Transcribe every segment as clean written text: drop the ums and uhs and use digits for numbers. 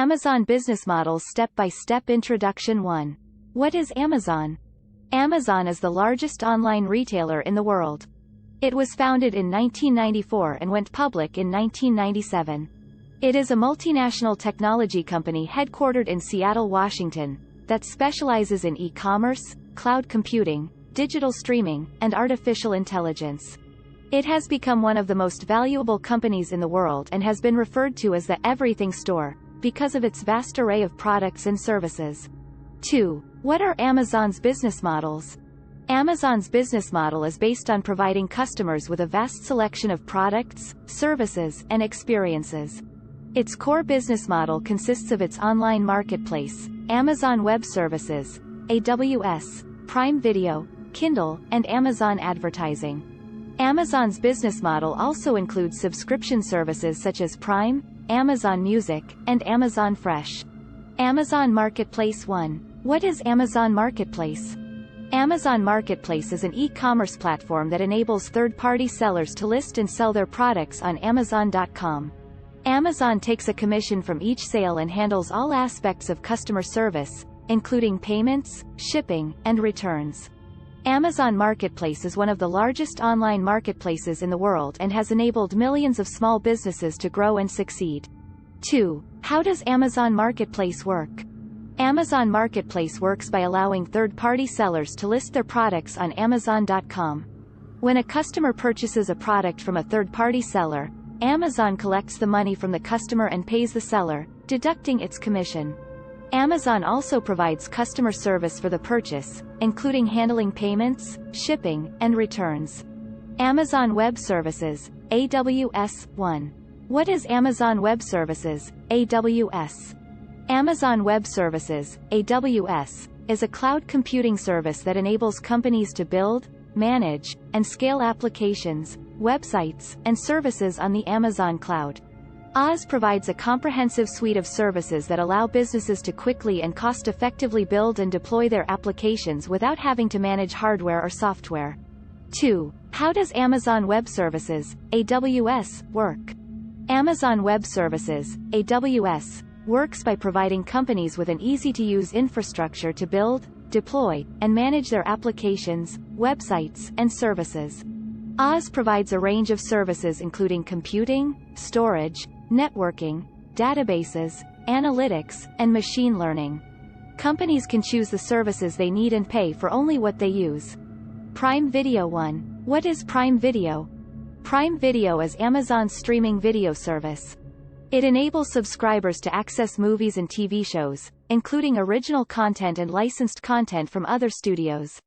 Amazon Business Models Step-by-Step Introduction 1. What is Amazon? Amazon is the largest online retailer in the world. It was founded in 1994 and went public in 1997. It is a multinational technology company headquartered in Seattle, Washington, that specializes in e-commerce, cloud computing, digital streaming, and artificial intelligence. It has become one of the most valuable companies in the world and has been referred to as the Everything Store, because of its vast array of products and services. 2. What are Amazon's business models? Amazon's business model is based on providing customers with a vast selection of products, services, and experiences. Its core business model consists of its online marketplace, Amazon Web Services, AWS, Prime Video, Kindle, and Amazon Advertising. Amazon's business model also includes subscription services such as Prime, Amazon Music, and Amazon Fresh. Amazon Marketplace 1. What is Amazon Marketplace? Amazon Marketplace is an e-commerce platform that enables third-party sellers to list and sell their products on Amazon.com. Amazon takes a commission from each sale and handles all aspects of customer service, including payments, shipping, and returns. Amazon Marketplace is one of the largest online marketplaces in the world and has enabled millions of small businesses to grow and succeed. 2. How does Amazon Marketplace work? Amazon Marketplace works by allowing third-party sellers to list their products on Amazon.com. When a customer purchases a product from a third-party seller, Amazon collects the money from the customer and pays the seller, deducting its commission. Amazon also provides customer service for the purchase, including handling payments, shipping, and returns. Amazon Web Services, AWS. 1. What is Amazon Web Services, AWS? Amazon Web Services, AWS, is a cloud computing service that enables companies to build, manage, and scale applications, websites, and services on the Amazon cloud. AWS provides a comprehensive suite of services that allow businesses to quickly and cost-effectively build and deploy their applications without having to manage hardware or software. 2. How does Amazon Web Services, AWS, work? Amazon Web Services, AWS, works by providing companies with an easy-to-use infrastructure to build, deploy, and manage their applications, websites, and services. AWS provides a range of services including computing, storage, networking, databases, analytics, and machine learning. Companies can choose the services they need and pay for only what they use. Prime Video 1. What is Prime Video? Prime Video is Amazon's streaming video service. It enables subscribers to access movies and TV shows, including original content and licensed content from other studios.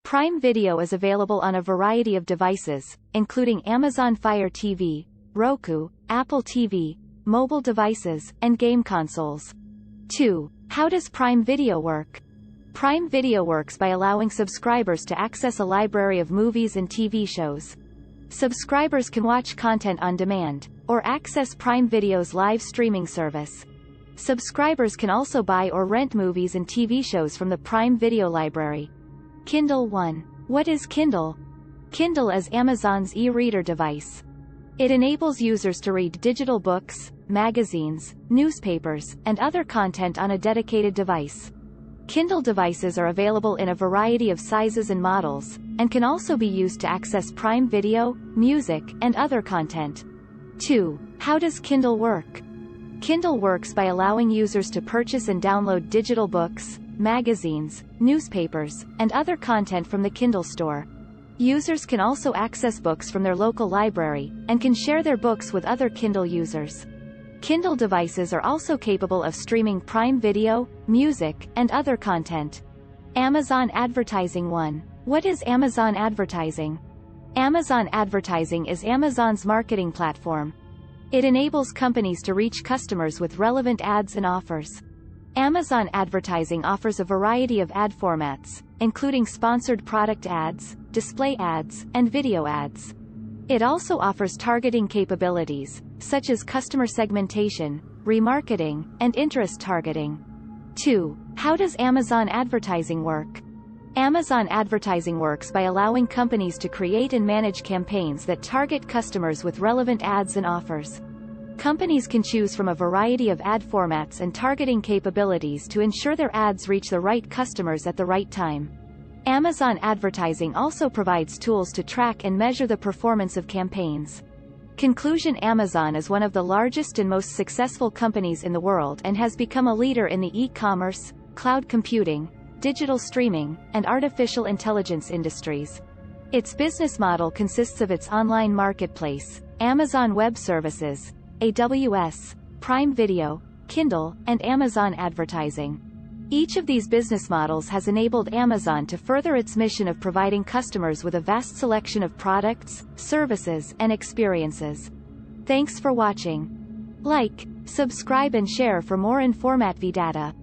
Prime Video is available on a variety of devices, including Amazon Fire TV, Roku, Apple TV, mobile devices, and game consoles. 2. How does Prime Video work? Prime Video works by allowing subscribers to access a library of movies and TV shows. Subscribers can watch content on demand, or access Prime Video's live streaming service. Subscribers can also buy or rent movies and TV shows from the Prime Video library. Kindle 1. What is Kindle? Kindle is Amazon's e-reader device. It enables users to read digital books, magazines, newspapers, and other content on a dedicated device. Kindle devices are available in a variety of sizes and models, and can also be used to access Prime Video, music, and other content. 2. How does Kindle work? Kindle works by allowing users to purchase and download digital books, magazines, newspapers, and other content from the Kindle store. Users can also access books from their local library, and can share their books with other Kindle users. Kindle devices are also capable of streaming Prime Video, music, and other content. Amazon Advertising 1. What is Amazon Advertising? Amazon Advertising is Amazon's marketing platform. It enables companies to reach customers with relevant ads and offers. Amazon Advertising offers a variety of ad formats, including sponsored product ads, display ads, and video ads. It also offers targeting capabilities, such as customer segmentation, remarketing, and interest targeting. 2. How does Amazon Advertising work? Amazon Advertising works by allowing companies to create and manage campaigns that target customers with relevant ads and offers. Companies can choose from a variety of ad formats and targeting capabilities to ensure their ads reach the right customers at the right time. Amazon Advertising also provides tools to track and measure the performance of campaigns. Conclusion: Amazon is one of the largest and most successful companies in the world and has become a leader in the e-commerce, cloud computing, digital streaming, and artificial intelligence industries. Its business model consists of its online marketplace, Amazon Web Services, AWS, Prime Video, Kindle, and Amazon Advertising. Each of these business models has enabled Amazon to further its mission of providing customers with a vast selection of products, services, and experiences. Thanks for watching. Like, subscribe and share for more Informat V data.